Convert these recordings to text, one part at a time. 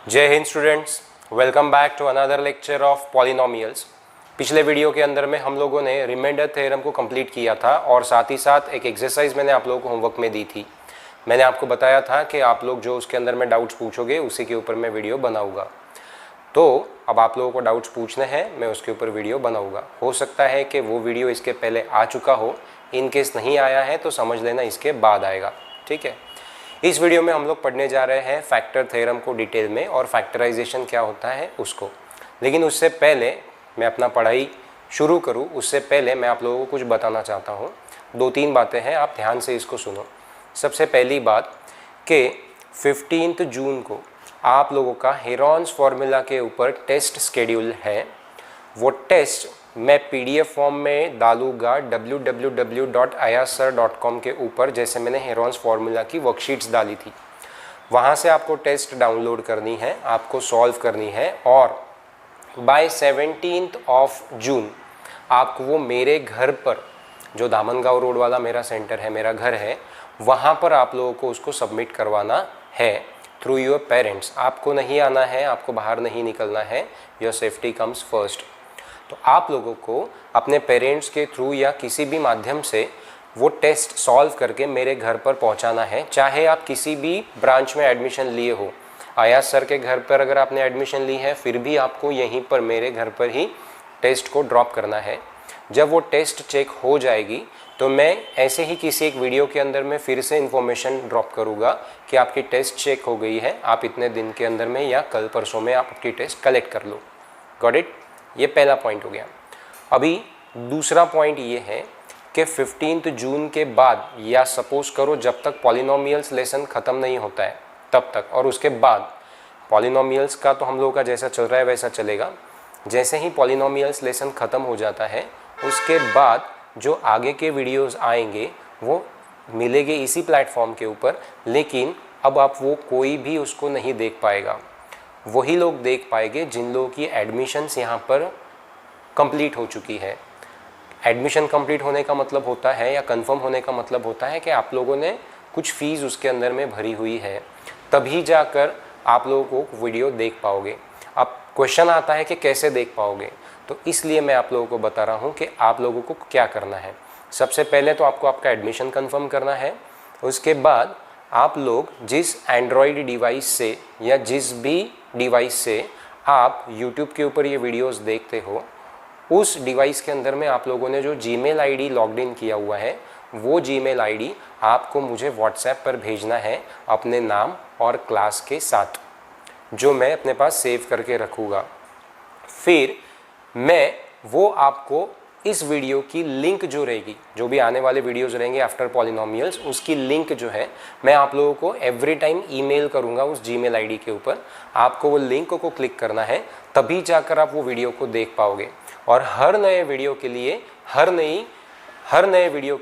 जय हिंद students, welcome back to another lecture of polynomials. पिछले वीडियो के अंदर में हम लोगों ने रिमाइंडर थ्योरम को कंप्लीट किया था और साथ ही साथ एक एक्सरसाइज मैंने आप लोगों को होमवर्क में दी थी। मैंने आपको बताया था कि आप लोग जो उसके अंदर में डाउट्स पूछोगे उसी के ऊपर मैं वीडियो बनाऊंगा। तो अब आप लोगों को डाउट्स पूछने हैं, मैं उसके ऊपर वीडियो बनाऊंगा। हो सकता है कि वो वीडियो इसके पहले आ चुका हो, इन केस नहीं आया है तो समझ लेना इसके बाद आएगा। ठीक है, इस वीडियो में हम लोग पढ़ने जा रहे हैं फैक्टर थ्योरम को डिटेल में और फैक्टराइजेशन क्या होता है उसको। लेकिन उससे पहले मैं अपना पढ़ाई शुरू करूं उससे पहले मैं आप लोगों को कुछ बताना चाहता हूं। 2-3 बातें हैं, आप ध्यान से इसको सुनो। सबसे पहली बात कि 15 जून को आप लोगों का हेरॉन्स फार्मूला के ऊपर टेस्ट शेड्यूल है। वो टेस्ट मैं पीडीएफ फॉर्म में डालूंगा www.ayarsir.com के ऊपर, जैसे मैंने हेरॉन्स फार्मूला की वर्कशीट्स डाली थी। वहाँ से आपको टेस्ट डाउनलोड करनी है, आपको सॉल्व करनी है और बाय 17 जून आपको वो मेरे घर पर, जो दामनगांव रोड वाला मेरा सेंटर है, मेरा घर है, वहाँ पर आप लोगों को उसको सबमिट करवाना है थ्रू योर पेरेंट्स। आपको नहीं आना है, आपको बाहर नहीं निकलना है, योर सेफ्टी कम्स फर्स्ट। तो आप लोगों को अपने पेरेंट्स के थ्रू या किसी भी माध्यम से वो टेस्ट सॉल्व करके मेरे घर पर पहुंचाना है। चाहे आप किसी भी ब्रांच में एडमिशन लिए हो, आयास सर के घर पर अगर आपने एडमिशन ली है, फिर भी आपको यहीं पर मेरे घर पर ही टेस्ट को ड्रॉप करना है। जब वो टेस्ट चेक हो जाएगी तो मैं ऐसे ही किसी एक वीडियो के अंदर में फिर से इन्फॉर्मेशन ड्रॉप करूँगा कि आपकी टेस्ट चेक हो गई है, आप इतने दिन के अंदर में या कल परसों में आप आपकी टेस्ट कलेक्ट कर लो। Got it? ये पहला पॉइंट हो गया। अभी दूसरा पॉइंट ये है कि 15 जून के बाद, या सपोज करो जब तक पॉलिनोमियल्स लेसन ख़त्म नहीं होता है तब तक, और उसके बाद पॉलिनोमियल्स का तो हम लोगों का जैसा चल रहा है वैसा चलेगा। जैसे ही पॉलिनोमियल्स लेसन ख़त्म हो जाता है उसके बाद जो आगे के वीडियोस आएंगे वो मिलेंगे इसी प्लेटफॉर्म के ऊपर, लेकिन अब आप वो कोई भी उसको नहीं देख पाएगा। वही लोग देख पाएंगे जिन लोगों की एडमिशन्स यहाँ पर कंप्लीट हो चुकी है। एडमिशन कंप्लीट होने का मतलब होता है, या कंफर्म होने का मतलब होता है कि आप लोगों ने कुछ फ़ीस उसके अंदर में भरी हुई है, तभी जाकर आप लोगों को वीडियो देख पाओगे। अब क्वेश्चन आता है कि कैसे देख पाओगे, तो इसलिए मैं आप लोगों को बता रहा हूँ कि आप लोगों को क्या करना है। सबसे पहले तो आपको आपका एडमिशन कन्फर्म करना है। उसके बाद आप लोग जिस एंड्रॉयड डिवाइस से या जिस भी डिवाइस से आप YouTube के ऊपर ये वीडियोस देखते हो, उस डिवाइस के अंदर में आप लोगों ने जो जीमेल आईडी लॉग्ड इन किया हुआ है, वो जीमेल आईडी आपको मुझे व्हाट्सएप पर भेजना है अपने नाम और क्लास के साथ, जो मैं अपने पास सेव करके रखूँगा। फिर मैं वो आपको इस वीडियो की लिंक जो रहेगी, जो भी आने वाले वीडियोस रहेंगे आफ्टर पॉलिनोमियल्स, उसकी लिंक जो है मैं आप लोगों को एवरी टाइम ईमेल करूंगा उस जीमेल आईडी के ऊपर। आपको वो लिंक को क्लिक करना है, तभी जाकर आप वो वीडियो को देख पाओगे। और हर नए वीडियो के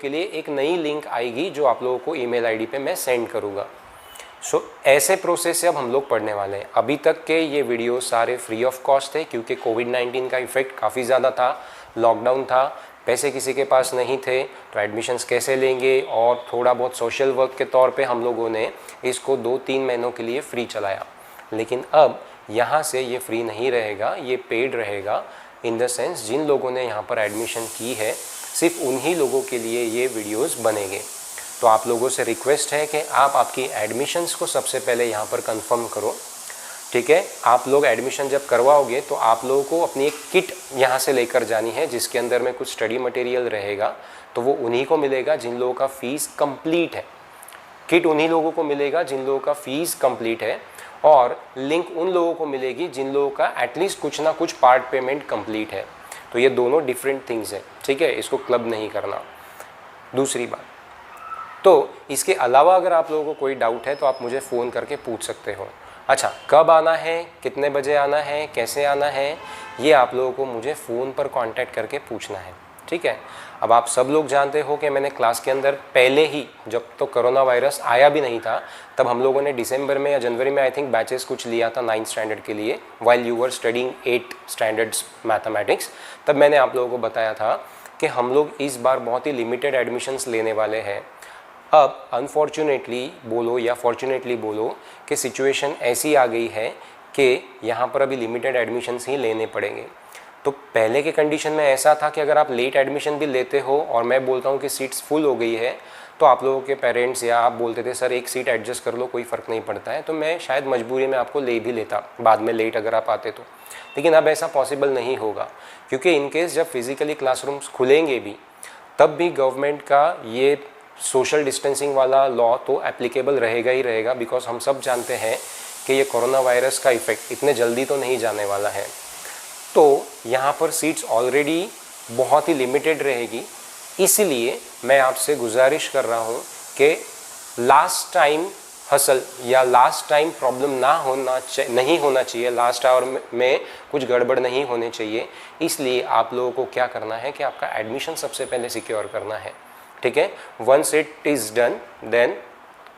लिए एक नई लिंक आएगी जो आप लोगों को ईमेल आईडी पे मैं सेंड करूँगा। सो ऐसे प्रोसेस से अब हम लोग पढ़ने वाले हैं। अभी तक के ये वीडियो सारे फ्री ऑफ कॉस्ट थे, क्योंकि कोविड-19 का इफेक्ट काफ़ी ज़्यादा था, लॉकडाउन था, पैसे किसी के पास नहीं थे, तो एडमिशन्स कैसे लेंगे, और थोड़ा बहुत सोशल वर्क के तौर पे हम लोगों ने इसको 2-3 महीनों के लिए फ्री चलाया। लेकिन अब यहाँ से ये फ्री नहीं रहेगा, ये पेड रहेगा। इन द सेंस जिन लोगों ने यहाँ पर एडमिशन की है, सिर्फ उन्हीं लोगों के लिए ये वीडियोज़ बनेंगे। तो आप लोगों से रिक्वेस्ट है कि आप आपकी एडमिशन्स को सबसे पहले यहाँ पर कंफर्म करो। ठीक है, आप लोग एडमिशन जब करवाओगे तो आप लोगों को अपनी एक किट यहाँ से लेकर जानी है, जिसके अंदर में कुछ स्टडी मटेरियल रहेगा। तो वो उन्हीं को मिलेगा जिन लोगों का फ़ीस कंप्लीट है। किट उन्हीं लोगों को मिलेगा जिन लोगों का फ़ीस कंप्लीट है, और लिंक उन लोगों को मिलेगी जिन लोगों का एटलीस्ट कुछ ना कुछ पार्ट पेमेंट कंप्लीट है। तो ये दोनों डिफरेंट थिंग्स हैं। ठीक है, इसको क्लब नहीं करना। दूसरी बात, तो इसके अलावा अगर आप लोगों को कोई डाउट है तो आप मुझे फ़ोन करके पूछ सकते हो। अच्छा, कब आना है, कितने बजे आना है, कैसे आना है, ये आप लोगों को मुझे फ़ोन पर कांटेक्ट करके पूछना है। ठीक है, अब आप सब लोग जानते हो कि मैंने क्लास के अंदर पहले ही, जब तो कोरोना वायरस आया भी नहीं था, तब हम लोगों ने दिसंबर में या जनवरी में आई थिंक बैचेस कुछ लिया था 9th स्टैंडर्ड के लिए, while you were studying 8 standards mathematics. तब मैंने आप लोगों को बताया था कि हम लोग इस बार बहुत ही लिमिटेड एडमिशन्स लेने वाले हैं। अब अनफॉर्चुनेटली बोलो या फॉर्चुनेटली बोलो कि सिचुएशन ऐसी आ गई है कि यहाँ पर अभी लिमिटेड एडमिशन्स ही लेने पड़ेंगे। तो पहले के कंडीशन में ऐसा था कि अगर आप लेट एडमिशन भी लेते हो और मैं बोलता हूँ कि सीट्स फुल हो गई है, तो आप लोगों के पेरेंट्स या आप बोलते थे सर एक सीट एडजस्ट कर लो, कोई फ़र्क नहीं पड़ता है, तो मैं शायद मजबूरी में आपको ले भी लेता बाद में लेट अगर आप आते तो। लेकिन अब ऐसा पॉसिबल नहीं होगा, क्योंकि इनकेस जब फिज़िकली क्लासरूम्स खुलेंगे भी तब भी गवर्नमेंट का ये सोशल डिस्टेंसिंग वाला लॉ तो एप्लीकेबल रहेगा ही रहेगा, बिकॉज हम सब जानते हैं कि ये कोरोना वायरस का इफ़ेक्ट इतने जल्दी तो नहीं जाने वाला है। तो यहाँ पर सीट्स ऑलरेडी बहुत ही लिमिटेड रहेगी, इसलिए मैं आपसे गुजारिश कर रहा हूँ कि लास्ट टाइम हसल या लास्ट टाइम प्रॉब्लम नहीं होना चाहिए, लास्ट आवर में कुछ गड़बड़ नहीं होने चाहिए। इसलिए आप लोगों को क्या करना है कि आपका एडमिशन सबसे पहले सिक्योर करना है, ठीक है। Once it is done then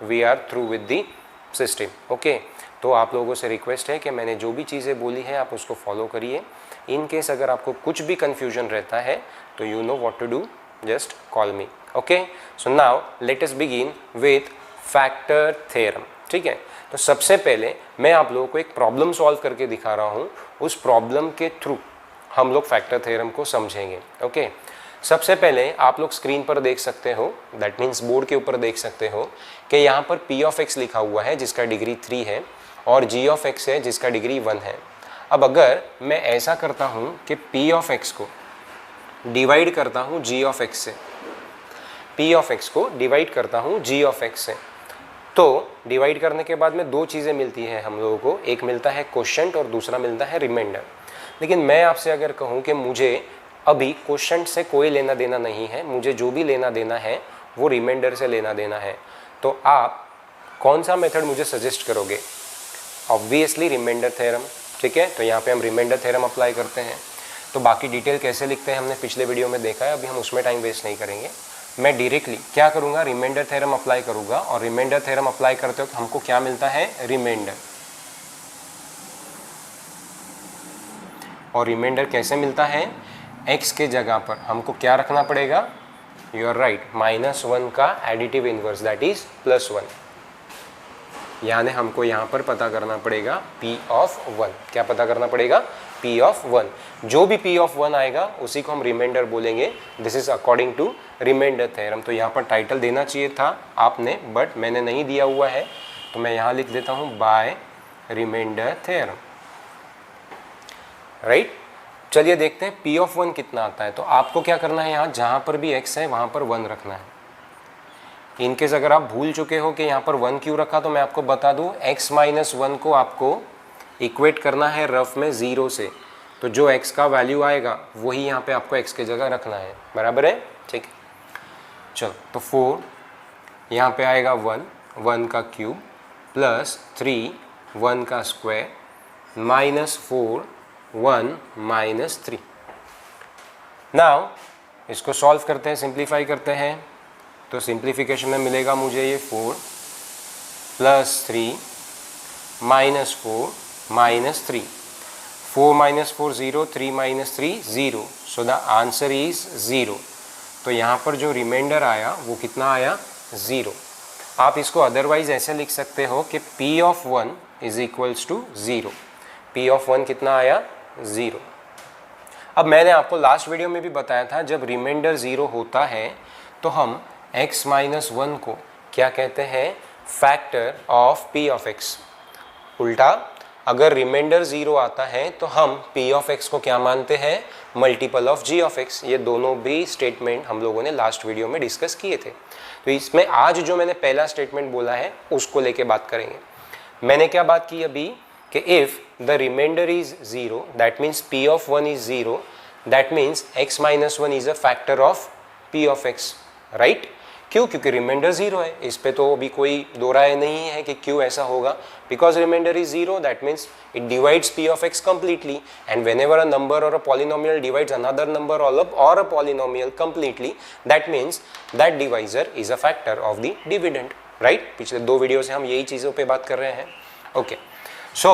we are through with the system, okay. तो आप लोगों से रिक्वेस्ट है कि मैंने जो भी चीज़ें बोली है आप उसको फॉलो करिए। इन केस अगर आपको कुछ भी कन्फ्यूजन रहता है तो you know what to do, just call me, okay. So now let us begin with factor theorem, ठीक है। तो सबसे पहले मैं आप लोगों को एक प्रॉब्लम सॉल्व करके दिखा रहा हूँ, उस प्रॉब्लम के थ्रू हम लोग फैक्टर थ्योरम को समझेंगे, ओके। सबसे पहले आप लोग स्क्रीन पर देख सकते हो, दैट मीन्स बोर्ड के ऊपर देख सकते हो कि यहाँ पर p ऑफ x लिखा हुआ है जिसका डिग्री 3 है और g ऑफ x है जिसका डिग्री 1 है। अब अगर मैं ऐसा करता हूँ कि p ऑफ x को डिवाइड करता हूँ g ऑफ x से, p ऑफ x को डिवाइड करता हूँ g ऑफ x से, तो डिवाइड करने के बाद में दो चीज़ें मिलती हैं हम लोगों को, एक मिलता है क्वोशंट और दूसरा मिलता है रिमाइंडर। लेकिन मैं आपसे अगर कहूँ कि मुझे अभी क्वोशंट से कोई लेना देना नहीं है, मुझे जो भी लेना देना है वो रिमाइंडर से लेना देना है, तो आप कौन सा मेथड मुझे सजेस्ट करोगे? ऑब्वियसली रिमाइंडर थ्योरम, ठीक है। तो यहाँ पे हम रिमाइंडर थ्योरम अप्लाई करते हैं। तो बाकी डिटेल कैसे लिखते हैं हमने पिछले वीडियो में देखा है, अभी हम उसमें टाइम वेस्ट नहीं करेंगे। मैं डायरेक्टली क्या करूँगा, रिमाइंडर थ्योरम अप्लाई करूँगा, और रिमाइंडर थ्योरम अप्लाई करते वक्त हमको क्या मिलता है, रिमाइंडर। और रिमाइंडर कैसे मिलता है, x के जगह पर हमको क्या रखना पड़ेगा, यू आर राइट, -1 का एडिटिव इनवर्स दैट इज +1, यानी हमको यहाँ पर पता करना पड़ेगा p ऑफ 1। क्या पता करना पड़ेगा, p ऑफ 1। जो भी p ऑफ 1 आएगा उसी को हम रिमाइंडर बोलेंगे। This is according to remainder theorem. तो यहाँ पर टाइटल देना चाहिए था आपने, बट मैंने नहीं दिया हुआ है, तो मैं यहाँ लिख देता हूँ बाय रिमाइंडर थ्योरम, राइट। चलिए देखते हैं p ऑफ 1 कितना आता है। तो आपको क्या करना है, यहाँ जहाँ पर भी x है वहाँ पर 1 रखना है। इनकेस अगर आप भूल चुके हो कि यहाँ पर 1 क्यों रखा, तो मैं आपको बता दूँ, x माइनस 1 को आपको इक्वेट करना है रफ में 0 से, तो जो x का वैल्यू आएगा वही यहाँ पे आपको x के जगह रखना है, बराबर है, ठीक है। चलो, तो 4 यहाँ पे आएगा 1 का क्यूब प्लस 3 1 का स्क्वायर -4 1 -3। नाउ इसको सॉल्व करते हैं, सिंप्लीफाई करते हैं। तो सिंप्लीफिकेशन में मिलेगा मुझे ये 4 + 3 -4 -3, 4 - 4 0, 3 - 3 0, सो द आंसर इज 0। तो यहाँ पर जो रिमाइंडर आया वो कितना आया, 0। आप इसको अदरवाइज ऐसे लिख सकते हो कि p of 1 is equals to 0। p of 1 कितना आया, 0। अब मैंने आपको लास्ट वीडियो में भी बताया था, जब रिमाइंडर 0 होता है तो हम x माइनस 1 को क्या कहते हैं, factor of p of x। उल्टा अगर रिमाइंडर 0 आता है तो हम p ऑफ x को क्या मानते हैं, multiple of g of x। ये दोनों भी स्टेटमेंट हम लोगों ने लास्ट वीडियो में डिस्कस किए थे। तो इसमें आज जो मैंने पहला स्टेटमेंट बोला है उसको लेके बात करेंगे। मैंने क्या बात की अभी कि if the remainder is 0 that means p of 1 is 0, that means x minus 1 is a factor of p of x, right. क्यों, क्योंकि रिमाइंडर 0 है, इस पे तो अभी कोई दो राय नहीं है कि क्यों ऐसा होगा। Because remainder is 0 that means it divides p of x completely, and whenever a number or a polynomial divides another number or a polynomial completely, that means that divisor is a factor of the dividend, right। पिछले दो video से हम यही चीज़ों पे बात कर रहे हैं, ओके। सो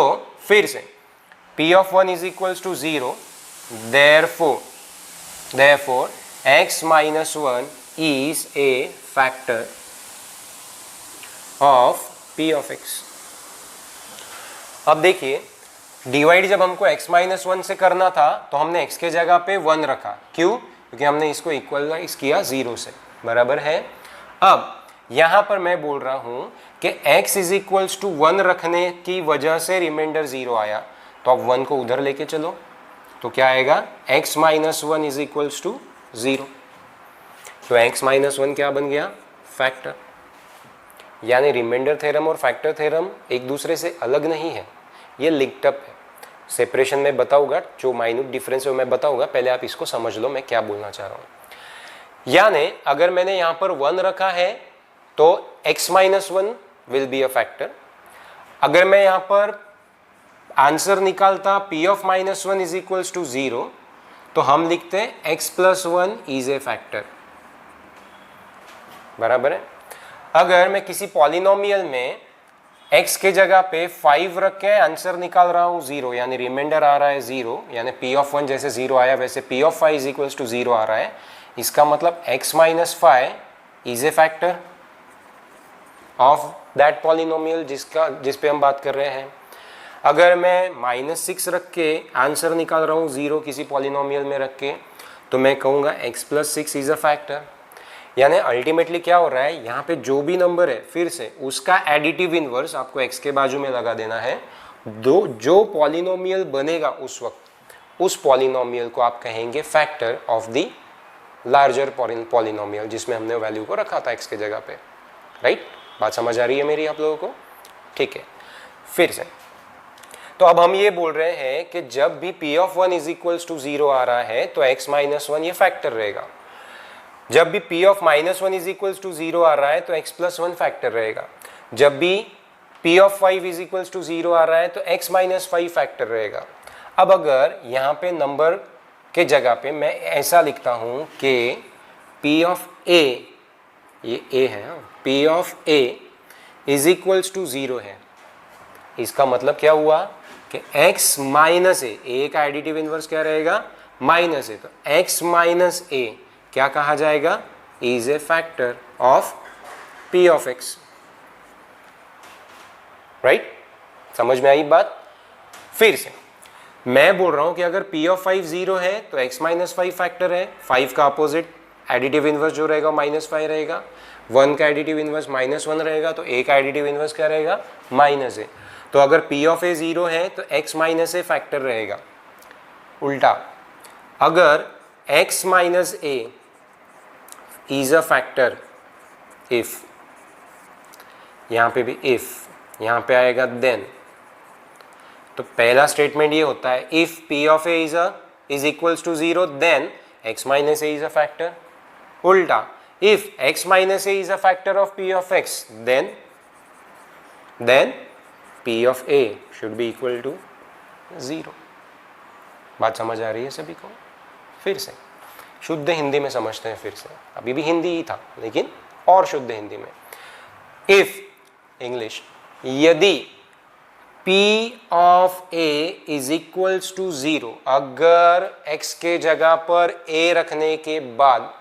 फिर से p of 1 is equals to 0, therefore x minus 1 is a factor of p of x। अब देखिए, डिवाइड जब हमको x माइनस 1 से करना था तो हमने x के जगह पे 1 रखा, क्यों? क्योंकि हमने इसको इक्वलाइज किया 0 से, बराबर है। अब यहां पर मैं बोल रहा हूं कि x इज इक्वल्स टू 1 रखने की वजह से रिमाइंडर 0 आया, तो अब 1 को उधर लेके चलो, तो क्या आएगा? x minus 1 is equals to 0। तो x माइनस 1 क्या बन गया? फैक्टर। यानी रिमाइंडर थ्योरम और फैक्टर थ्योरम एक दूसरे से अलग नहीं है, ये लिंक्ड अप है। सेपरेशन में बताऊंगा, जो माइन्यूट डिफरेंस है वो मैं बताऊंगा, पहले आप इसको समझ लो मैं क्या बोलना चाह रहा हूं। यानी अगर मैंने यहां पर 1 रखा है तो x minus 1 will be a factor. अगर मैं यहां पर आंसर निकालता p of minus 1 is equals to 0, तो हम लिखते हैं x plus 1 is a factor, बराबर है। अगर मैं किसी पॉलिनोमियल में x के जगह पे 5 रख के आंसर निकाल रहा हूं 0, यानी रिमाइंडर आ रहा है 0, यानी p ऑफ 1 जैसे 0 आया वैसे p of 5 is equals to 0 आ रहा है, इसका मतलब x minus 5 is a factor of that polynomial जिस पे हम बात कर रहे हैं। अगर मैं -6 रख के आंसर निकाल रहा हूँ 0 किसी पॉलिनोमियल में रख के, तो मैं कहूँगा x plus 6 is a factor. यानी अल्टीमेटली क्या हो रहा है, यहाँ पे जो भी नंबर है फिर से उसका एडिटिव इनवर्स आपको x के बाजू में लगा देना है। जो पॉलिनोमियल बनेगा उस वक्त उस पॉलिनोमियल को आप कहेंगे factor of the larger polynomial जिसमें हमने वैल्यू को रखा था x के जगह पे, राइट? बात समझ आ रही है मेरी आप लोगों को? ठीक है, फिर से तो अब हम ये बोल रहे हैं कि जब भी p of 1 is equals to 0 आ रहा है तो x माइनस 1 ये फैक्टर रहेगा। जब भी p of minus 1 is equals to 0 आ रहा है तो x प्लस 1 फैक्टर रहेगा। जब भी p of 5 is equals to 0 आ रहा है तो x माइनस 5 फैक्टर रहेगा। अब अगर यहाँ पे नंबर के जगह पे मैं ऐसा लिखता हूँ कि p ऑफ a, ये a है, p of a is equals to 0 है, इसका मतलब क्या हुआ कि x माइनस a का एडिटिव इनवर्स क्या रहेगा? माइनस a, तो x माइनस a क्या कहा जाएगा? Is a factor of p of x, right? समझ में आई बात? फिर से मैं बोल रहा हूं कि अगर p ऑफ 5 0 है तो x माइनस 5 फैक्टर है। 5 का अपोजिट एडिटिव इनवर्स जो रहेगा माइनस 5 रहेगा। 1 का एडिटिव इनवर्स माइनस 1 रहेगा, तो a का एडिटिव इनवर्स क्या रहेगा? Minus a। तो अगर p ऑफ a 0 है तो x माइनस a फैक्टर रहेगा। उल्टा, अगर x minus a is a factor if, यहां पे भी इफ, यहां पे आएगा देन, तो पहला स्टेटमेंट ये होता है if p of a is equals to 0 then x minus a is a factor. उल्टा, if x minus a is a factor of p of x then p of a should be equal to 0। बात समझ आ रही है सभी को? फिर से शुद्ध हिंदी में समझते हैं। फिर से अभी भी हिंदी ही था लेकिन और शुद्ध हिंदी में। इफ इंग्लिश, यदि p of a is equals to 0, अगर x के जगह पर a रखने के बाद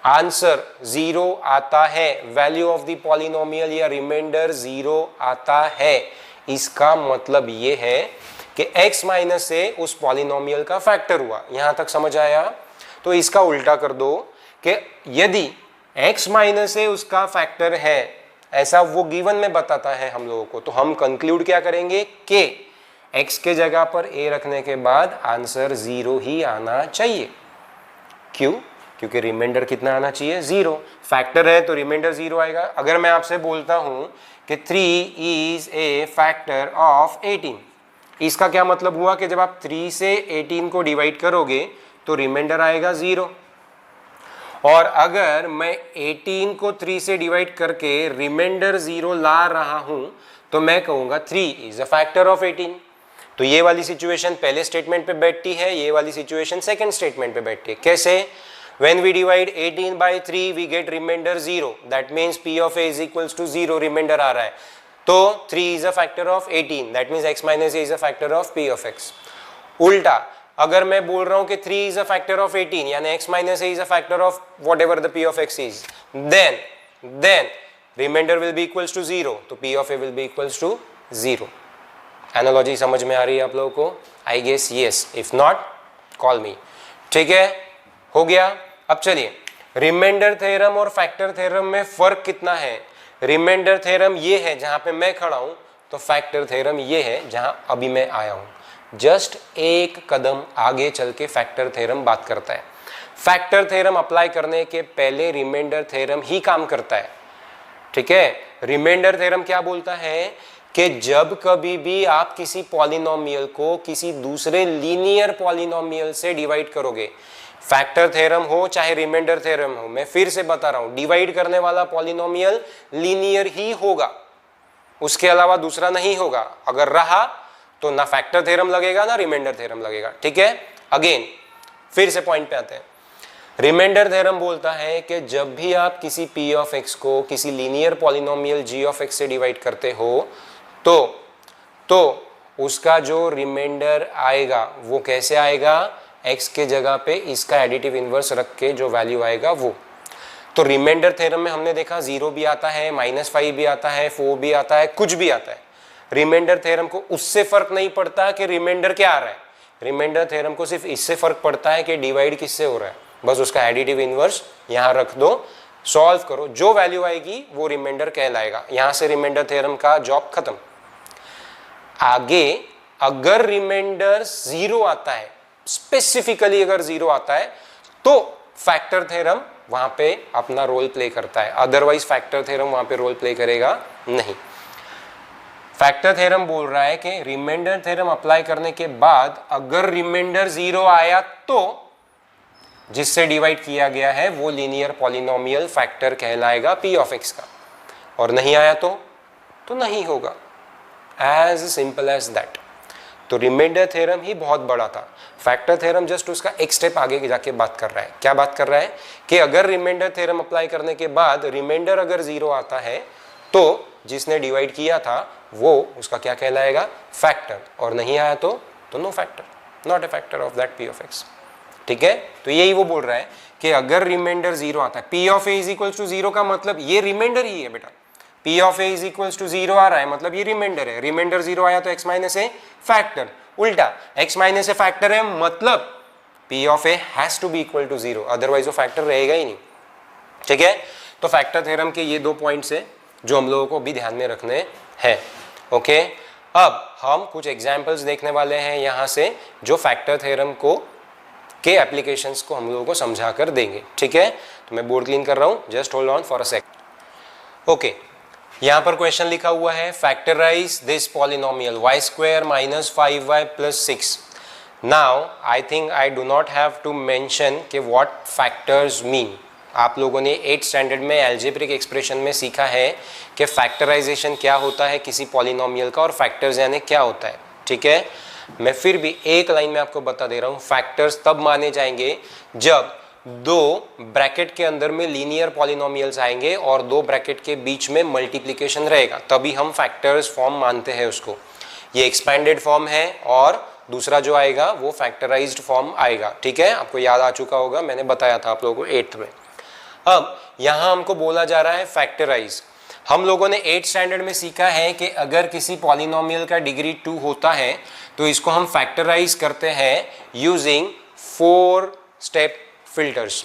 आंसर 0 आता है, वैल्यू ऑफ द पॉलिनोमियल या रिमाइंडर 0 आता है, इसका मतलब ये है कि x माइनस a उस पॉलिनोमियल का फैक्टर हुआ। यहां तक समझ आया? तो इसका उल्टा कर दो कि यदि x माइनस a उसका फैक्टर है, ऐसा वो गिवन में बताता है हम लोगों को, तो हम कंक्लूड क्या करेंगे कि x के जगह पर a रखने के बाद आंसर 0 ही आना चाहिए। क्यों? क्योंकि रिमाइंडर कितना आना चाहिए? 0। फैक्टर है तो रिमाइंडर 0 आएगा। अगर मैं आपसे बोलता हूं कि 3 इज ए फैक्टर ऑफ 18, इसका क्या मतलब हुआ कि जब आप 3 से 18 को डिवाइड करोगे तो रिमाइंडर आएगा 0। और अगर मैं 18 को 3 से डिवाइड करके रिमाइंडर 0 ला रहा हूं तो मैं कहूंगा 3 इज अ फैक्टर ऑफ 18। तो ये वाली सिचुएशन पहले स्टेटमेंट पे बैठती है, ये वाली सिचुएशन सेकंड स्टेटमेंट पे बैठती है। कैसे? When we divide 18 by 3 we get remainder 0, that means p of a is equals to 0, remainder आ रहा है, तो 3 is a factor of 18, that means x minus a is a factor of p of x। उल्टा, अगर मैं बोल रहा हूं कि 3 is a factor of 18 यानी x minus a is a factor of whatever the p of x is, then remainder will be equals to 0, तो p of a will be equals to 0। Analogy समझ में आ रही है आप लोगों को? I guess yes, if not call me. ठीक है, हो गया। अब चलिए, रिमाइंडर थ्योरम और फैक्टर थ्योरम में फर्क कितना है? रिमाइंडर थ्योरम ये है जहां पे मैं खड़ा हूं, तो फैक्टर थ्योरम ये है जहां अभी मैं आया हूं। जस्ट एक कदम आगे चल के फैक्टर थ्योरम बात करता है। फैक्टर थ्योरम अप्लाई करने के पहले रिमाइंडर थ्योरम ही काम करता है। ठीक है, रिमाइंडर थ्योरम क्या बोलता है कि जब कभी भी आप किसी पॉलिनोमियल को किसी दूसरे लीनियर पॉलिनोमियल से डिवाइड करोगे, फैक्टर थ्योरम हो चाहे रिमाइंडर थ्योरम हो, मैं फिर से बता रहा हूं, डिवाइड करने वाला पॉलिनोमियल लीनियर ही होगा, उसके अलावा दूसरा नहीं होगा। अगर रहा तो ना फैक्टर थ्योरम लगेगा ना रिमाइंडर थ्योरम लगेगा। ठीक है, अगेन फिर से पॉइंट पे आते हैं। रिमाइंडर थ्योरम बोलता है कि जब भी आप किसी p ऑफ x को किसी linear polynomial g of x से डिवाइड करते हो तो उसका जो रिमाइंडर आएगा वो कैसे आएगा? x के जगह पे इसका एडिटिव इनवर्स रख के जो वैल्यू आएगा वो। तो रिमाइंडर थ्योरम में हमने देखा 0 भी आता है, -5 भी आता है, 4 भी आता है, कुछ भी आता है। रिमाइंडर थ्योरम को उससे फर्क नहीं पड़ता कि रिमाइंडर क्या आ रहा है। रिमाइंडर थ्योरम को सिर्फ इससे फर्क पड़ता है कि डिवाइड किससे हो रहा है। बस उसका एडिटिव इनवर्स यहाँ रख दो, सॉल्व करो, जो वैल्यू आएगी वो रिमाइंडर कहलाएगा। यहाँ से रिमाइंडर थ्योरम का जॉब खत्म। आगे अगर रिमाइंडर 0 आता है, स्पेसिफिकली अगर 0 आता है, तो फैक्टर थ्योरम वहां पे अपना रोल प्ले करता है, अदरवाइज फैक्टर थ्योरम वहां पे रोल प्ले करेगा नहीं। फैक्टर थ्योरम बोल रहा है कि रिमाइंडर थ्योरम अप्लाई करने के बाद अगर रिमाइंडर 0 आया तो जिससे डिवाइड किया गया है वो लीनियर पॉलिनोमियल फैक्टर कहलाएगा p ऑफ x का, और नहीं आया तो नहीं होगा। As simple as that. तो रिमाइंडर थ्योरम ही बहुत बड़ा था, फैक्टर थ्योरम जस्ट उसका एक स्टेप आगे जाके बात कर रहा है। क्या बात कर रहा है कि अगर रिमाइंडर थ्योरम अप्लाई करने के बाद रिमाइंडर अगर 0 आता है तो जिसने डिवाइड किया था वो उसका क्या कहलाएगा? फैक्टर, और नहीं आया तो no factor, not a factor of that p of x। ठीक है, तो यही वो बोल रहा है कि अगर रिमाइंडर 0 आता है, p of a is equal to 0 का मतलब ये रिमाइंडर ही है बेटा। p of a is equal to 0 आ रहा है मतलब ये रिमाइंडर है। रिमाइंडर 0 आया तो x माइनस ए फैक्टर, उल्टा x माइनस ए फैक्टर है मतलब p of a has to be equal to 0, otherwise वो फैक्टर रहेगा ही नहीं। ठीक है, तो फैक्टर थ्योरम के ये 2 पॉइंट्स है जो हम लोगों को भी ध्यान में रखने हैं। ओके, अब हम कुछ एग्जाम्पल्स देखने वाले हैं यहाँ से जो फैक्टर थ्योरम के एप्लीकेशंस को हम लोगों को समझा कर देंगे। ठीक है, तो मैं बोर्ड क्लीन कर रहा हूँ, just hold on for a sec. Okay, यहाँ पर क्वेश्चन लिखा हुआ है factorise this polynomial y square minus 5y plus 6। Now I think I do not have to mention कि व्हाट फैक्टर्स मीन। आप लोगों ने 8th स्टैंडर्ड में अलजेब्रिक एक्सप्रेशन में सीखा है कि फैक्टराइजेशन क्या होता है किसी पॉलिनोमियल का और फैक्टर्स यानी क्या होता है। ठीक है, मैं फिर भी एक लाइन में आपको बता दे रहा हूँ, फैक्टर्स तब माने जाएंगे जब 2 ब्रैकेट के अंदर में लीनियर पॉलिनोमियल्स आएंगे और 2 ब्रैकेट के बीच में मल्टीप्लिकेशन रहेगा, तभी हम फैक्टर्स फॉर्म मानते हैं उसको। ये एक्सपैंडेड फॉर्म है और दूसरा जो आएगा वो फैक्टराइज्ड फॉर्म आएगा। ठीक है, आपको याद आ चुका होगा, मैंने बताया था आप लोगों को 8th में। अब यहाँ हमको बोला जा रहा है फैक्टराइज। हम लोगों ने 8th स्टैंडर्ड में सीखा है कि अगर किसी पॉलिनोमियल का डिग्री 2 होता है तो इसको हम फैक्टराइज करते हैं यूजिंग 4 स्टेप फिल्टर्स।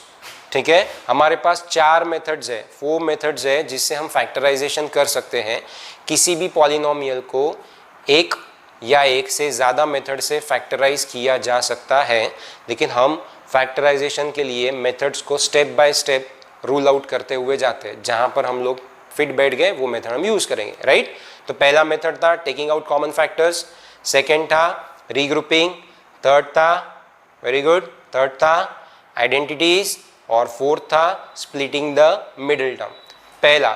ठीक है, हमारे पास 4 मेथड्स है, 4 मेथड्स है जिससे हम फैक्टराइजेशन कर सकते हैं। किसी भी पॉलिनोमियल को एक या एक से ज़्यादा मेथड से फैक्टराइज किया जा सकता है, लेकिन हम फैक्टराइजेशन के लिए मेथड्स को step by step rule out करते हुए जाते हैं। जहाँ पर हम लोग फिट बैठ गए वो मेथड हम यूज़ करेंगे, राइट। तो पहला मेथड था taking out common factors, second था रीग्रुपिंग, थर्ड था वेरी गुड, थर्ड था आइडेंटिटीज, और फोर्थ था स्प्लिटिंग द मिडिल टर्म। पहला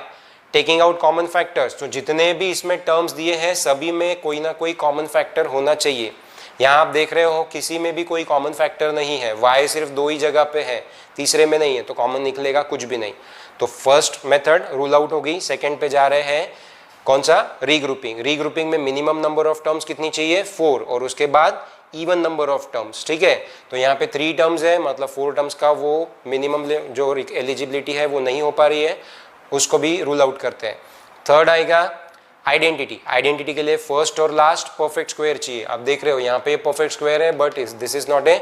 टेकिंग आउट कॉमन फैक्टर्स, तो जितने भी इसमें टर्म्स दिए हैं सभी में कोई ना कोई कॉमन फैक्टर होना चाहिए। यहाँ आप देख रहे हो किसी में भी कोई कॉमन फैक्टर नहीं है, y सिर्फ 2 ही जगह पे है, तीसरे में नहीं है, तो कॉमन निकलेगा कुछ भी नहीं। तो फर्स्ट मेथड रूल आउट हो गई। सेकंड पे जा रहे हैं, कौन सा? रीग्रुपिंग। रीग्रुपिंग में मिनिमम नंबर ऑफ टर्म्स कितनी चाहिए? 4, और उसके बाद इवन नंबर ऑफ टर्म्स। ठीक है, तो यहाँ पे 3 टर्म्स है, मतलब 4 टर्म्स का वो मिनिमम जो एलिजिबिलिटी है वो नहीं हो पा रही है, उसको भी रूल आउट करते हैं। थर्ड आएगा आइडेंटिटी के लिए फर्स्ट और लास्ट परफेक्ट स्क्वायर चाहिए। आप देख रहे हो यहाँ पे परफेक्ट स्क्वायर है but this is not a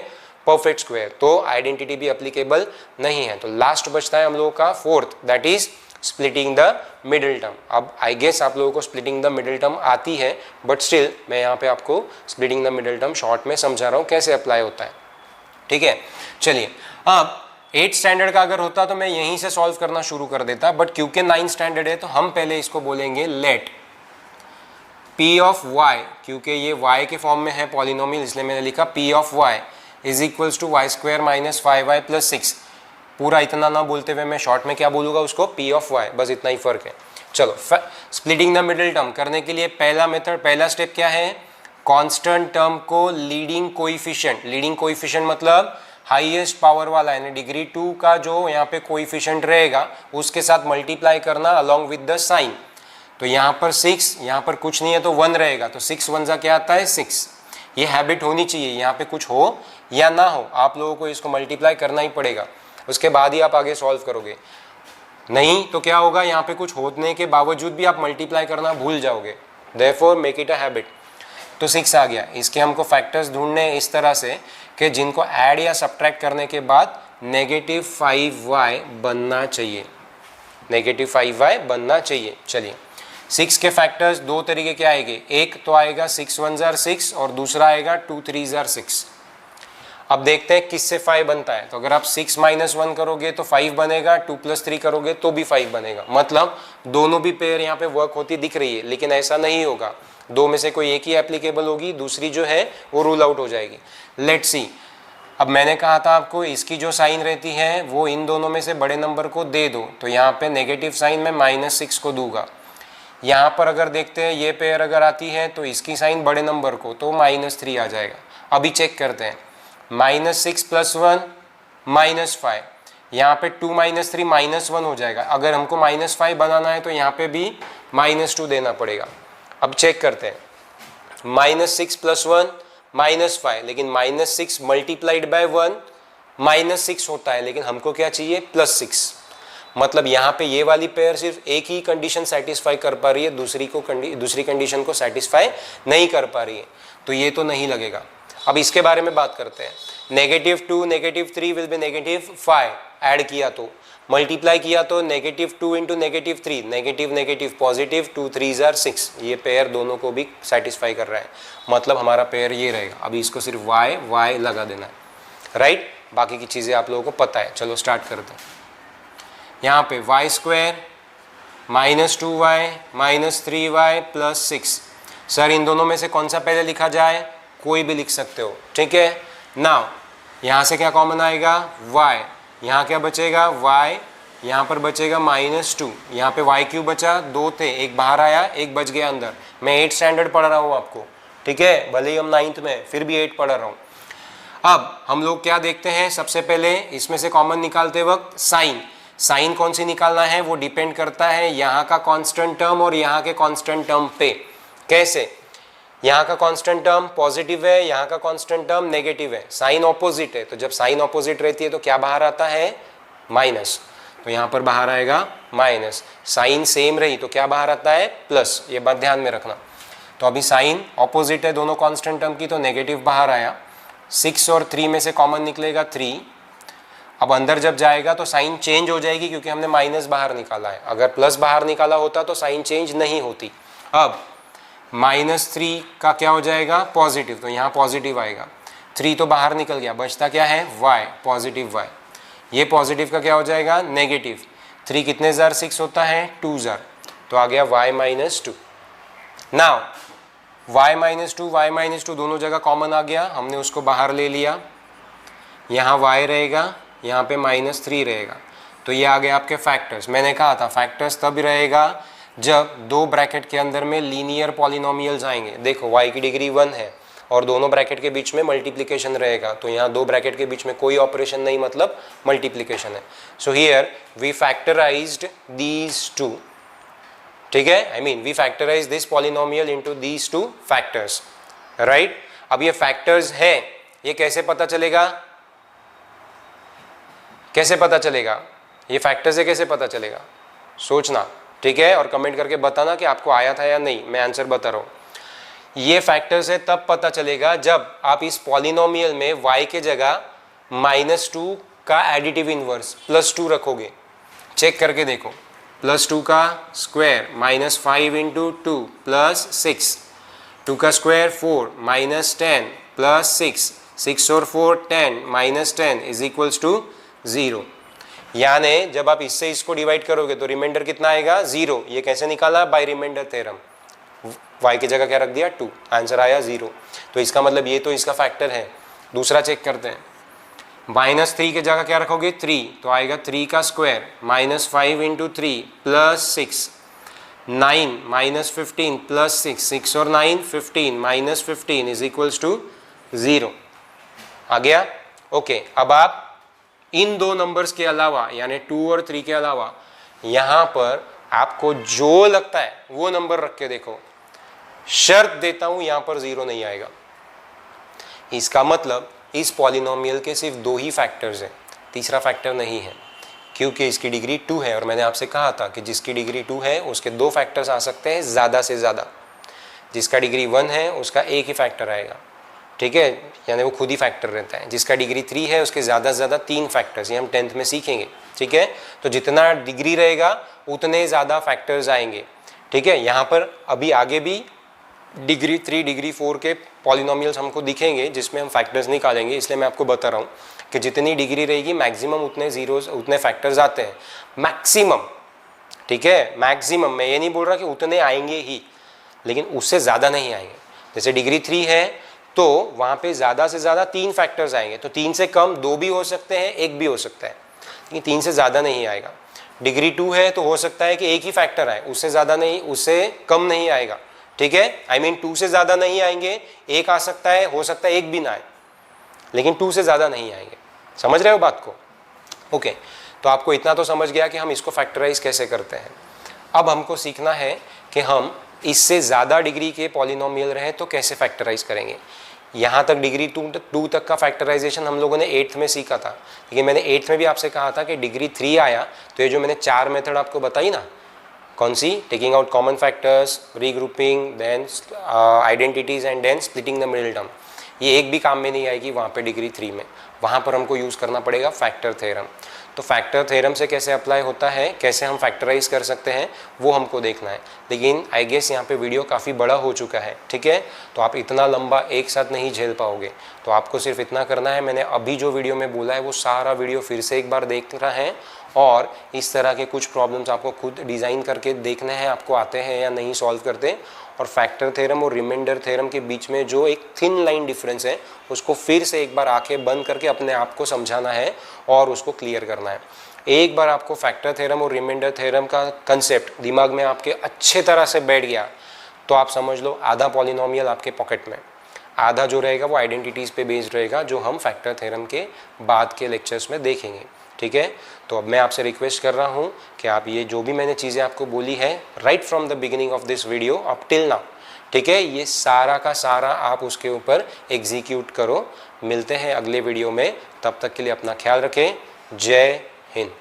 perfect square, तो आइडेंटिटी भी एप्लीकेबल नहीं है। तो लास्ट बचता है हम लोगों का fourth, that is splitting the middle term. अब आई गेस आप लोगों को स्प्लिटिंग द मिडिल टर्म आती है, बट स्टिल मैं यहाँ पे आपको splitting the middle term short में समझा रहा हूँ कैसे अप्लाई होता है, ठीक है। चलिए, अब 8th स्टैंडर्ड का अगर होता तो मैं यहीं से सॉल्व करना शुरू कर देता, बट क्योंकि 9th स्टैंडर्ड है तो हम पहले इसको बोलेंगे लेट p ऑफ y, क्योंकि ये y के फॉर्म में है पॉलिनोमियल, इसलिए मैंने लिखा p of y is equals to y square minus 5y plus 6। पूरा इतना ना बोलते हुए मैं शॉर्ट में क्या बोलूँगा उसको, p ऑफ y, बस इतना ही फर्क है। चलो, स्प्लिटिंग द मिडिल टर्म करने के लिए पहला मेथड, पहला स्टेप क्या है, कांस्टेंट टर्म को लीडिंग कोएफिशिएंट मतलब हाईएस्ट पावर वाला यानी डिग्री 2 का जो यहाँ पे कोएफिशिएंट रहेगा उसके साथ मल्टीप्लाई करना अलोंग विद द साइन। तो यहाँ पर 6, यहाँ पर कुछ नहीं है तो 1 रहेगा, तो 6 1 क्या आता है 6। ये हैबिट होनी चाहिए, यहाँ पे कुछ हो या ना हो आप लोगों को इसको मल्टीप्लाई करना ही पड़ेगा, उसके बाद ही आप आगे सॉल्व करोगे। नहीं तो क्या होगा, यहाँ पे कुछ होने के बावजूद भी आप मल्टीप्लाई करना भूल जाओगे। Therefore make it a habit. तो 6 आ गया, इसके हमको फैक्टर्स ढूंढने इस तरह से कि जिनको ऐड या सब्ट्रैक्ट करने के बाद नेगेटिव 5y बनना चाहिए, नेगेटिव 5y बनना चाहिए। चलिए, 6 के फैक्टर्स दो तरीके के आएंगे, एक तो आएगा 6 1 जार 6 और दूसरा आएगा 2 3 जार 6। अब देखते हैं किससे 5 बनता है। तो अगर आप 6 माइनस 1 करोगे तो 5 बनेगा, 2 प्लस 3 करोगे तो भी 5 बनेगा, मतलब दोनों भी पेयर यहाँ पे वर्क होती दिख रही है, लेकिन ऐसा नहीं होगा, दो में से कोई एक ही एप्लीकेबल होगी, दूसरी जो है वो रूल आउट हो जाएगी। लेट्स सी, अब मैंने कहा था आपको इसकी जो साइन रहती है वो इन दोनों में से बड़े नंबर को दे दो, तो यहाँ पे नेगेटिव साइन में -6 को दूंगा। यहाँ पर अगर देखते हैं ये पेयर अगर आती है तो इसकी साइन बड़े नंबर को, तो -3 आ जाएगा। अभी चेक करते हैं, -6 + 1 -5, यहाँ पे 2 - 3 -1 हो जाएगा। अगर हमको -5 बनाना है तो यहाँ पे भी -2 देना पड़ेगा। अब चेक करते हैं, -6 + 1 -5, लेकिन -6 मल्टीप्लाइड बाय 1 -6 होता है, लेकिन हमको क्या चाहिए +6। मतलब यहाँ पे ये वाली पेयर सिर्फ एक ही कंडीशन सेटिस्फाई कर पा रही है, दूसरी कंडीशन को सेटिस्फाई नहीं कर पा रही है, तो ये तो नहीं लगेगा। अब इसके बारे में बात करते हैं। -2 -3 विल बी -5, ऐड किया तो, मल्टीप्लाई किया तो -2 × -3, नेगेटिव पॉजिटिव, 2 3 जार 6, ये पेयर दोनों को भी सेटिस्फाई कर रहा है, मतलब हमारा पेयर ये रहेगा। अभी इसको सिर्फ y लगा देना है, राइट। बाकी की चीज़ें आप लोगों को पता है। चलो स्टार्ट करते हैं। यहाँ पे y square -2y -3y + 6। Sir इन दोनों में से कौन सा पहले लिखा जाए, कोई भी लिख सकते हो, ठीक है। नाउ यहाँ से क्या कॉमन आएगा, y, यहाँ क्या बचेगा y, यहाँ पर बचेगा -2, यहाँ पे y क्यों बचा, 2 थे, एक बाहर आया एक बच गया अंदर। मैं 8th स्टैंडर्ड पढ़ रहा हूँ आपको, ठीक है, भले ही हम 9th में फिर भी 8 पढ़ रहा हूँ। अब हम लोग क्या देखते हैं, सबसे पहले इसमें से कॉमन निकालते वक्त साइन कौन सी निकालना है, वो डिपेंड करता है यहाँ का कांस्टेंट टर्म और यहाँ के कांस्टेंट टर्म पे। कैसे, यहाँ का कांस्टेंट टर्म पॉजिटिव है, यहाँ का कांस्टेंट टर्म नेगेटिव है, साइन ऑपोजिट है, तो जब साइन ऑपोजिट रहती है तो क्या बाहर आता है, माइनस, तो यहाँ पर बाहर आएगा माइनस। साइन सेम रही तो क्या बाहर आता है, प्लस, ये बात ध्यान में रखना। तो अभी साइन ऑपोजिट है दोनों कांस्टेंट टर्म की, तो नेगेटिव बाहर आया, 6 और 3 में से कॉमन निकलेगा 3। अब अंदर जब जाएगा तो साइन चेंज हो जाएगी क्योंकि हमने माइनस बाहर निकाला है, अगर प्लस बाहर निकाला होता तो साइन चेंज नहीं होती। अब -3 का क्या हो जाएगा, पॉजिटिव, तो यहाँ पॉजिटिव आएगा, 3 तो बाहर निकल गया, बचता क्या है y, पॉजिटिव y। ये पॉजिटिव का क्या हो जाएगा, नेगेटिव, 3 कितने जार 6 होता है, 2 जार, तो आ गया y -2। नाउ y -2 दोनों जगह कॉमन आ गया, हमने उसको बाहर ले लिया, यहाँ y रहेगा, यहाँ पे -3 रहेगा, तो ये आ गए आपके फैक्टर्स। मैंने कहा था फैक्टर्स तब रहेगा जब दो ब्रैकेट के अंदर में लीनियर पॉलिनोमियल्स आएंगे। देखो y की डिग्री 1 है और दोनों ब्रैकेट के बीच में मल्टीप्लिकेशन रहेगा, तो यहाँ दो ब्रैकेट के बीच में कोई ऑपरेशन नहीं, मतलब मल्टीप्लिकेशन है। So here we factorised these two, ठीक है, I mean we factorise this polynomial into these two factors, right. अब ये फैक्टर्स है, ये कैसे पता चलेगा, कैसे पता चलेगा, ये फैक्टर्स है कैसे पता चलेगा, सोचना, ठीक है, और कमेंट करके बताना कि आपको आया था या नहीं, मैं आंसर बता रहा हूँ। ये फैक्टर्स है तब पता चलेगा जब आप इस पॉलिनोमियल में y के जगह -2 का एडिटिव इनवर्स +2 रखोगे। चेक करके देखो, +2 का स्क्वायर -5 इंटू 2 +6, 2 का स्क्वायर 4 -10 +6, 6 और 4 10 -10 इज इक्वल्स टू 0। यानी जब आप इससे इसको डिवाइड करोगे तो रिमाइंडर कितना आएगा 0। ये कैसे निकाला? Bye remainder theorem. y की जगह क्या रख दिया 2, आंसर आया 0। तो इसका मतलब ये तो इसका फैक्टर है। दूसरा चेक करते हैं, -3 की जगह क्या रखोगे 3, तो आएगा 3 का स्क्वायर -5 इंटू 3 +6, 9 -15 +6, 6 और 9 15 -15 इज इक्वल्स टू 0। आ गया? ओके, अब आप इन दो नंबर्स के अलावा यानी 2 और 3 के अलावा यहाँ पर आपको जो लगता है वो नंबर रख के देखो। शर्त देता हूं यहां पर 0 नहीं आएगा। इसका मतलब इस पॉलिनोमियल के सिर्फ 2 ही फैक्टर्स हैं, तीसरा फैक्टर नहीं है, क्योंकि इसकी डिग्री 2 है। और मैंने आपसे कहा था कि जिसकी डिग्री 2 है उसके 2 फैक्टर्स आ सकते हैं ज़्यादा से ज़्यादा। जिसका डिग्री 1 है उसका एक ही फैक्टर आएगा, ठीक है, यानी वो खुद ही फैक्टर रहता है। जिसका डिग्री 3 है उसके ज़्यादा से ज़्यादा 3 फैक्टर्स, ये हम 10th में सीखेंगे, ठीक है। तो जितना डिग्री रहेगा उतने ज़्यादा फैक्टर्स आएंगे, ठीक है। यहाँ पर अभी आगे भी डिग्री 3 डिग्री 4 के पॉलिनोमियल्स हमको दिखेंगे जिसमें हम फैक्टर्स निकालेंगे। इसलिए मैं आपको बता रहा हूँ कि जितनी डिग्री रहेगी मैक्सिमम उतने जीरोस उतने फैक्टर्स आते हैं, मैक्सिमम, ठीक है, मैक्सिमम। मैं ये नहीं बोल रहा कि उतने आएंगे ही, लेकिन उससे ज़्यादा नहीं आएंगे। जैसे डिग्री 3 है तो वहाँ पे ज़्यादा से ज़्यादा 3 फैक्टर्स आएंगे, तो 3 से कम 2 भी हो सकते हैं, 1 भी हो सकता है, लेकिन 3 से ज़्यादा नहीं आएगा। डिग्री 2 है तो हो सकता है कि एक ही फैक्टर आए, उससे ज़्यादा नहीं, उससे कम नहीं आएगा, ठीक है। आई मीन 2 से ज़्यादा नहीं आएंगे, 1 आ सकता है, हो सकता है 1 भी ना आए, लेकिन 2 से ज़्यादा नहीं आएंगे। समझ रहे हो बात को? ओके, तो आपको इतना तो समझ गया कि हम इसको फैक्टराइज कैसे करते हैं। अब हमको सीखना है कि हम इससे ज़्यादा डिग्री के पॉलिनोमियल रहे तो कैसे फैक्टराइज करेंगे। यहाँ तक डिग्री 2 तक का फैक्टराइजेशन हम लोगों ने 8th में सीखा था, लेकिन मैंने 8th में भी आपसे कहा था कि डिग्री 3 आया तो ये जो मैंने 4 मेथड आपको बताई ना, कौन सी? Taking out common factors, regrouping, then identities and then splitting the middle term, ये एक भी काम में नहीं आएगी वहाँ पे डिग्री 3 में। वहाँ पर हमको यूज़ करना पड़ेगा फैक्टर थ्योरम। तो फैक्टर थ्योरम से कैसे अप्लाई होता है, कैसे हम फैक्टराइज कर सकते हैं, वो हमको देखना है। लेकिन आई गेस यहाँ पे वीडियो काफ़ी बड़ा हो चुका है, ठीक है, तो आप इतना लंबा एक साथ नहीं झेल पाओगे। तो आपको सिर्फ इतना करना है, मैंने अभी जो वीडियो में बोला है वो सारा वीडियो फिर से एक बार देखना है, और इस तरह के कुछ प्रॉब्लम्स आपको खुद डिज़ाइन करके देखने हैं आपको आते हैं या नहीं सॉल्व करते। और फैक्टर थ्योरम और रिमाइंडर थ्योरम के बीच में जो एक थिन लाइन डिफरेंस है उसको फिर से एक बार आंखें बंद करके अपने आप को समझाना है और उसको क्लियर करना है। एक बार आपको फैक्टर थ्योरम और रिमाइंडर थ्योरम का कंसेप्ट दिमाग में आपके अच्छे तरह से बैठ गया तो आप समझ लो आधा पॉलिनोमियल आपके पॉकेट में, आधा जो रहेगा वो आइडेंटिटीज़ पे बेस्ड रहेगा, जो हम फैक्टर थ्योरम के बाद के लेक्चर्स में देखेंगे, ठीक है। तो अब मैं आपसे रिक्वेस्ट कर रहा हूँ कि आप ये जो भी मैंने चीज़ें आपको बोली है right from the beginning of this video up till now, ठीक है, ये सारा का सारा आप उसके ऊपर एग्जीक्यूट करो। मिलते हैं अगले वीडियो में, तब तक के लिए अपना ख्याल रखें। जय हिंद।